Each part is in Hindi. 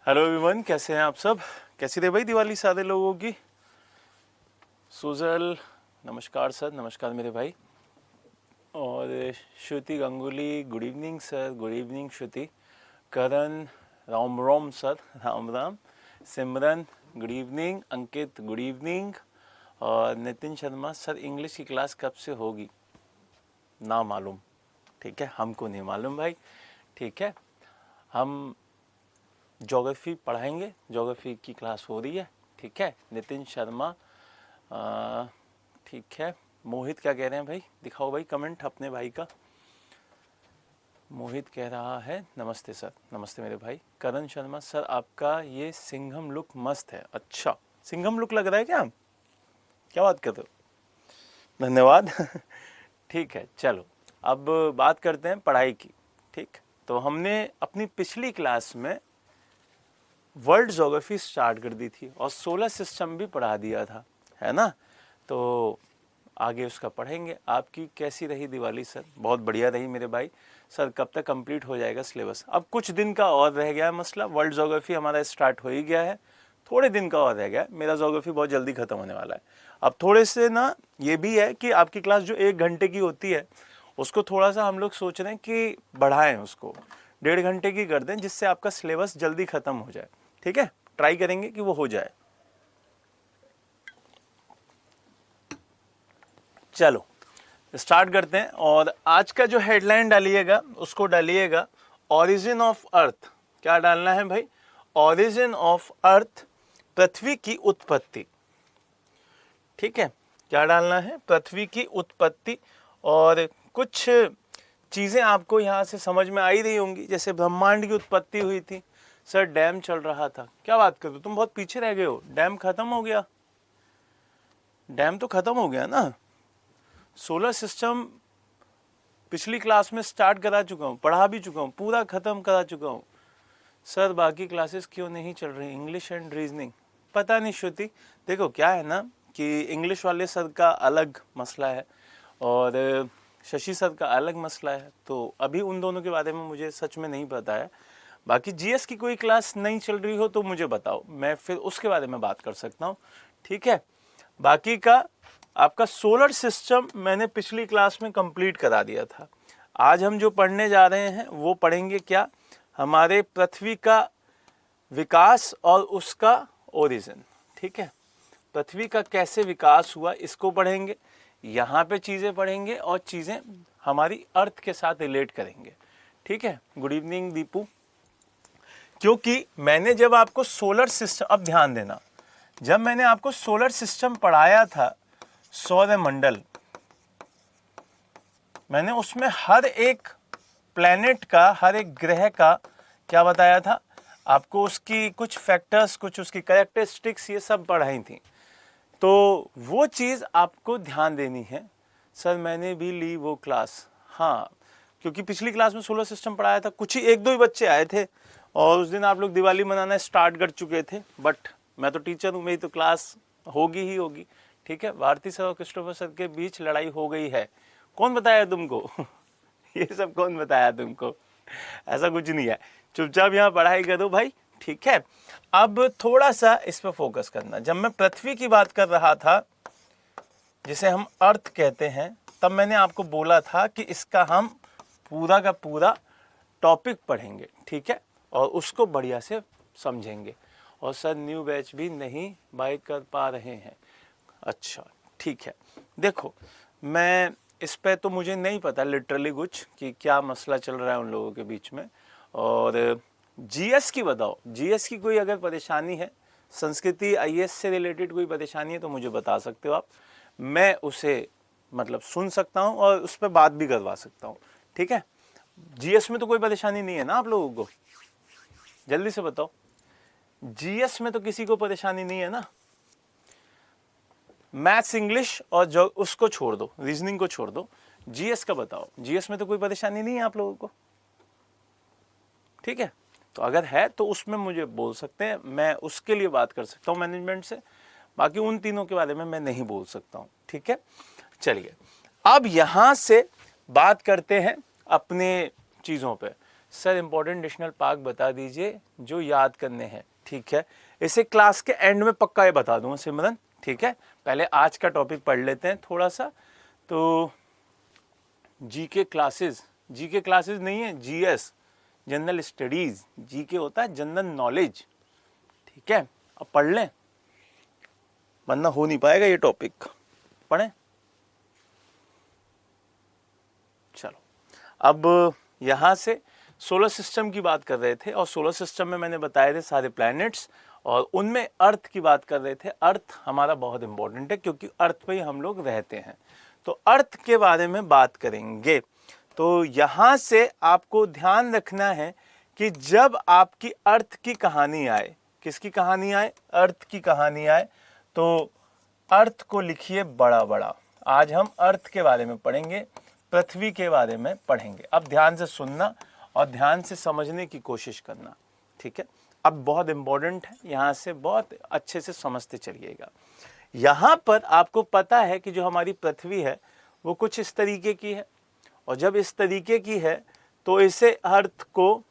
हेलो एवरीवन, कैसे हैं आप सब? कैसी रही भाई दिवाली सारे लोगों की? सुजल, नमस्कार सर। नमस्कार मेरे भाई। और Shruti Ganguly, good evening sir. Good evening Shruti. Karan, Ram Ram sir. Ram Ram. Simran, good evening. Ankit, good evening. और नितिन शर्मा सर, इंग्लिश की क्लास कब से होगी? ना मालूम। ठीक है, हमको नहीं मालूम भाई। ठीक है, हम ज्योग्राफी पढ़ाएंगे, ज्योग्राफी की क्लास हो रही है। ठीक है, नितिन शर्मा। ठीक है, मोहित क्या कह रहे हैं भाई? दिखाओ भाई कमेंट अपने भाई का। मोहित कह रहा है नमस्ते सर। नमस्ते मेरे भाई। करण शर्मा सर, आपका ये सिंघम लुक मस्त है। अच्छा, सिंघम लुक लग रहा है क्या? क्या बात कर रहे हो? धन्यवाद। ठीक है, चलो अब बात करते हैं पढ़ाई की। ठीक, तो हमने अपनी पिछली क्लास में वर्ल्ड ज्योग्राफी स्टार्ट कर दी थी और सोलर सिस्टम भी पढ़ा दिया था, है ना? तो आगे उसका पढ़ेंगे। आपकी कैसी रही दिवाली सर? बहुत बढ़िया रही मेरे भाई। सर कब तक कंप्लीट हो जाएगा सिलेबस? अब कुछ दिन का और रह गया है मसला। वर्ल्ड ज्योग्राफी हमारा स्टार्ट हो ही गया है, थोड़े दिन का और रह गया है। मेरा ज्योग्राफी बहुत जल्दी खत्म होने वाला है। अब थोड़े से ना ये भी है कि आपकी क्लास जो 1 घंटे की होती है उसको थोड़ा सा हम लोग सोच रहे हैं कि बढ़ाएं, उसको 1.5 घंटे की कर दें, जिससे आपका सिलेबस जल्दी खत्म हो जाए। ठीक है, ट्राई करेंगे कि वो हो जाए। चलो स्टार्ट करते हैं। और आज का जो हेडलाइन डालिएगा उसको डालिएगा ओरिजिन ऑफ अर्थ। क्या डालना है भाई? ओरिजिन ऑफ अर्थ, पृथ्वी की उत्पत्ति। ठीक है, क्या डालना है? पृथ्वी की उत्पत्ति। और कुछ चीजें आपको यहां से समझ में आई रही होंगी, जैसे ब्रह्मांड की उत्पत्ति हुई थी। सर डैम चल रहा था। क्या बात कर रहे हो, तुम बहुत पीछे रह गए हो। डैम खत्म हो गया? डैम तो खत्म हो गया ना। सोलर सिस्टम पिछली क्लास में स्टार्ट करा चुका हूँ, पढ़ा भी चुका हूँ, पूरा खत्म करा चुका हूँ। सर बाकी क्लासेस क्यों नहीं चल रही? इंग्लिश एंड रीजनिंग पता नहीं श्रुति। देखो क्या है ना कि इंग्लिश वाले सर का अलग मसला है और शशि सर का अलग मसला है, तो अभी उन दोनों के बारे में मुझे सच में नहीं पता है। बाकी जीएस की कोई क्लास नहीं चल रही हो तो मुझे बताओ, मैं फिर उसके बारे में बात कर सकता हूँ। ठीक है, बाकी का आपका सोलर सिस्टम मैंने पिछली क्लास में कंप्लीट करा दिया था। आज हम जो पढ़ने जा रहे हैं वो पढ़ेंगे क्या? हमारे पृथ्वी का विकास और उसका ओरिजिन। ठीक है, पृथ्वी का कैसे विकास हुआ इसको पढ़ेंगे। यहाँ पे चीज़ें पढ़ेंगे और चीज़ें हमारी अर्थ के साथ रिलेट करेंगे। ठीक है, गुड इवनिंग दीपू। क्योंकि मैंने जब आपको सोलर सिस्टम, अब ध्यान देना, जब मैंने आपको सोलर सिस्टम पढ़ाया था, सौरमंडल, मैंने उसमें हर एक प्लैनेट का, हर एक ग्रह का क्या बताया था आपको, उसकी कुछ फैक्टर्स, कुछ उसकी कैरेक्टरिस्टिक्स, ये सब पढ़ाई थी। तो वो चीज़ आपको ध्यान देनी है। सर मैंने भी ली वो क्लास। हाँ, क्योंकि पिछली क्लास में सोलर सिस्टम पढ़ाया था, कुछ ही 1-2 ही बच्चे आए थे और उस दिन आप लोग दिवाली मनाना स्टार्ट कर चुके थे। बट मैं तो टीचर हूँ, मेरी तो क्लास होगी ही होगी। ठीक है, भारती सर और क्रिस्टोफर सर के बीच लड़ाई हो गई है। कौन बताया तुमको? ये सब कौन बताया तुमको? ऐसा कुछ नहीं है, चुपचाप यहाँ पढ़ाई करो भाई। ठीक है, अब थोड़ा सा इस पर फोकस करना। जब मैं पृथ्वी की बात कर रहा था, जिसे हम अर्थ कहते हैं, तब मैंने आपको बोला था कि इसका हम पूरा का पूरा टॉपिक पढ़ेंगे। ठीक है, और उसको बढ़िया से समझेंगे। और सर न्यू बैच भी नहीं बाय कर पा रहे हैं। अच्छा ठीक है, देखो मैं इस पे तो मुझे नहीं पता लिटरली कुछ कि क्या मसला चल रहा है उन लोगों के बीच में। और जीएस की बताओ, जीएस की कोई अगर परेशानी है, संस्कृति आईएएस से रिलेटेड कोई परेशानी है तो मुझे बता सकते हो आप। मैं उसे मतलब सुन सकता हूँ और उस पर बात भी करवा सकता हूँ। ठीक है, जीएस में तो कोई परेशानी नहीं है ना आप लोगों को? जल्दी से बताओ, जीएस में तो किसी को परेशानी नहीं है ना? मैथ्स, इंग्लिश और जो उसको छोड़ दो, रीजनिंग को छोड़ दो, जीएस का बताओ। जीएस में तो कोई परेशानी नहीं है आप लोगों को? ठीक है, तो अगर है तो उसमें मुझे बोल सकते हैं, मैं उसके लिए बात कर सकता हूँ मैनेजमेंट से। बाकी उन तीनों के बारे में मैं नहीं बोल सकता हूँ। ठीक है, चलिए अब यहां से बात करते हैं अपने चीजों पे। सर इंपॉर्टेंट नेशनल पार्क बता दीजिए जो याद करने हैं। ठीक है, इसे क्लास के एंड में पक्का ये बता दूंगा सिमरन। ठीक है, पहले आज का टॉपिक पढ़ लेते हैं थोड़ा सा। तो जीके क्लासेस नहीं है, जीएस जनरल स्टडीज, जीके होता है जनरल नॉलेज। ठीक है, अब पढ़ लें वरना हो नहीं पाएगा ये टॉपिक। पढ़ें, चलो। अब यहां से सोलर सिस्टम की बात कर रहे थे और सोलर सिस्टम में मैंने बताए थे सारे प्लैनेट्स और उनमें अर्थ की बात कर रहे थे। अर्थ हमारा बहुत इंपॉर्टेंट है क्योंकि अर्थ पे ही हम लोग रहते हैं। तो अर्थ के बारे में बात करेंगे। तो यहां से आपको ध्यान रखना है कि जब आपकी अर्थ की कहानी आए, किसकी कहानी आए, अर्थ की कहानी आए, तो अर्थ को लिखिए बड़ा बड़ा। आज हम अर्थ के बारे में पढ़ेंगे, पृथ्वी के बारे में पढ़ेंगे। अब ध्यान से सुनना और ध्यान से समझने की कोशिश करना। ठीक है, अब बहुत इंपॉर्टेंट है, यहाँ से बहुत अच्छे से समझते चलिएगा। यहाँ पर आपको पता है कि जो हमारी पृथ्वी है वो कुछ इस तरीके की है, और जब इस तरीके की है तो इसे अर्थ को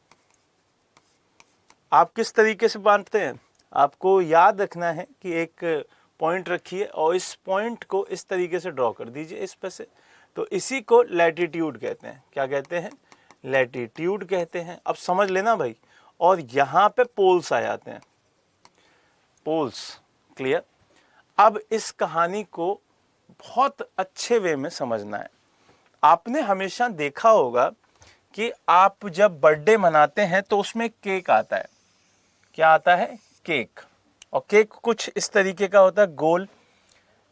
आप किस तरीके से बांटते हैं, आपको याद रखना है कि एक पॉइंट रखिए और इस पॉइंट को इस तरीके से ड्रॉ कर दीजिए इस पे से। तो इसी को लैटिट्यूड कहते हैं। क्या कहते हैं, लैटिट्यूड कहते हैं। अब समझ लेना भाई, और यहाँ पे पोल्स आ जाते हैं, पोल्स। क्लियर। अब इस कहानी को बहुत अच्छे वे में समझना है। आपने हमेशा देखा होगा कि आप जब बर्थडे मनाते हैं तो उसमें केक आता है। क्या आता है, केक। और केक कुछ इस तरीके का होता है, गोल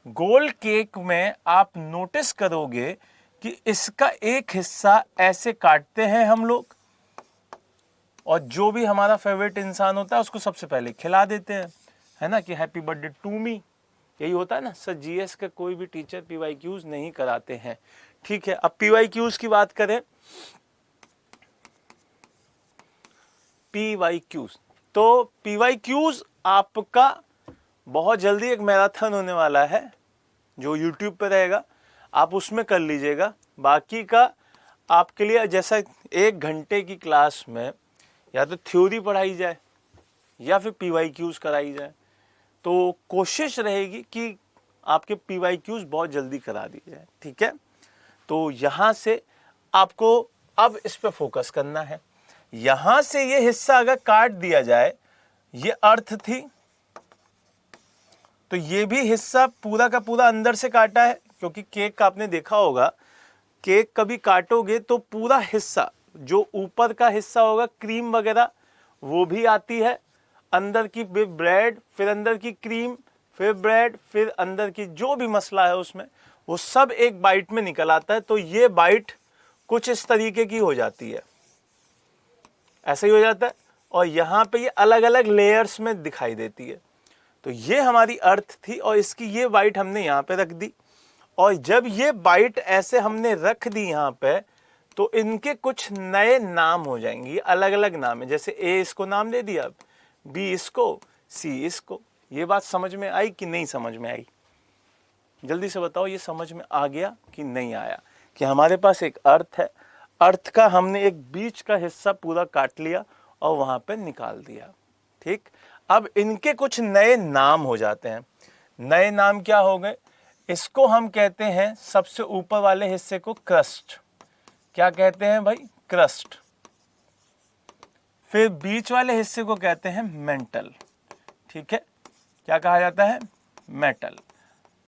गोल। केक में आप नोटिस करोगे कि इसका एक हिस्सा ऐसे काटते हैं हम लोग, और जो भी हमारा फेवरेट इंसान होता है उसको सबसे पहले खिला देते हैं, है ना, कि हैप्पी बर्थडे टू मी। यही होता है ना सर। जीएस का कोई भी टीचर पीवाईक्यूज नहीं कराते हैं। ठीक है, अब पीवाईक्यूज की बात करें, पीवाईक्यूज, तो पीवाईक्यूज आपका बहुत जल्दी एक मैराथन होने वाला है जो यूट्यूब पे रहेगा, आप उसमें कर लीजिएगा। बाकी का आपके लिए जैसा 1 घंटे की क्लास में या तो थ्योरी पढ़ाई जाए या फिर पीवाईक्यूज कराई जाए, तो कोशिश रहेगी कि आपके पीवाईक्यूज बहुत जल्दी करा दी जाए। ठीक है, तो यहाँ से आपको अब इस पे फोकस करना है। यहाँ से ये हिस्सा अगर काट दिया जाए, ये अर्थ थी, तो ये भी हिस्सा पूरा का पूरा अंदर से काटा है, क्योंकि केक का आपने देखा होगा, केक कभी काटोगे तो पूरा हिस्सा, जो ऊपर का हिस्सा होगा क्रीम वगैरह वो भी आती है, अंदर की ब्रेड, फिर अंदर की क्रीम, फिर ब्रेड, फिर अंदर की जो भी मसला है उसमें, वो सब एक बाइट में निकल आता है। तो ये बाइट कुछ इस तरीके की हो जाती है, ऐसा ही हो जाता है, और यहाँ पे ये अलग अलग लेयर्स में दिखाई देती है। तो ये हमारी अर्थ थी और इसकी ये बाइट हमने यहाँ पे रख दी, और जब ये बाइट ऐसे हमने रख दी यहाँ पे, तो इनके कुछ नए नाम हो जाएंगे। ये अलग अलग नाम है, जैसे ए इसको नाम दे दिया, बी इसको, सी इसको। ये बात समझ में आई कि नहीं समझ में आई, जल्दी से बताओ, ये समझ में आ गया कि नहीं आया, कि हमारे पास एक अर्थ है, अर्थ का हमने एक बीच का हिस्सा पूरा काट लिया और वहां पे निकाल दिया। ठीक, अब इनके कुछ नए नाम हो जाते हैं। नए नाम क्या हो गए, इसको हम कहते हैं सबसे ऊपर वाले हिस्से को क्रस्ट। क्या कहते हैं भाई, क्रस्ट। फिर बीच वाले हिस्से को कहते हैं मेंटल। ठीक है, क्या कहा जाता है, मेटल।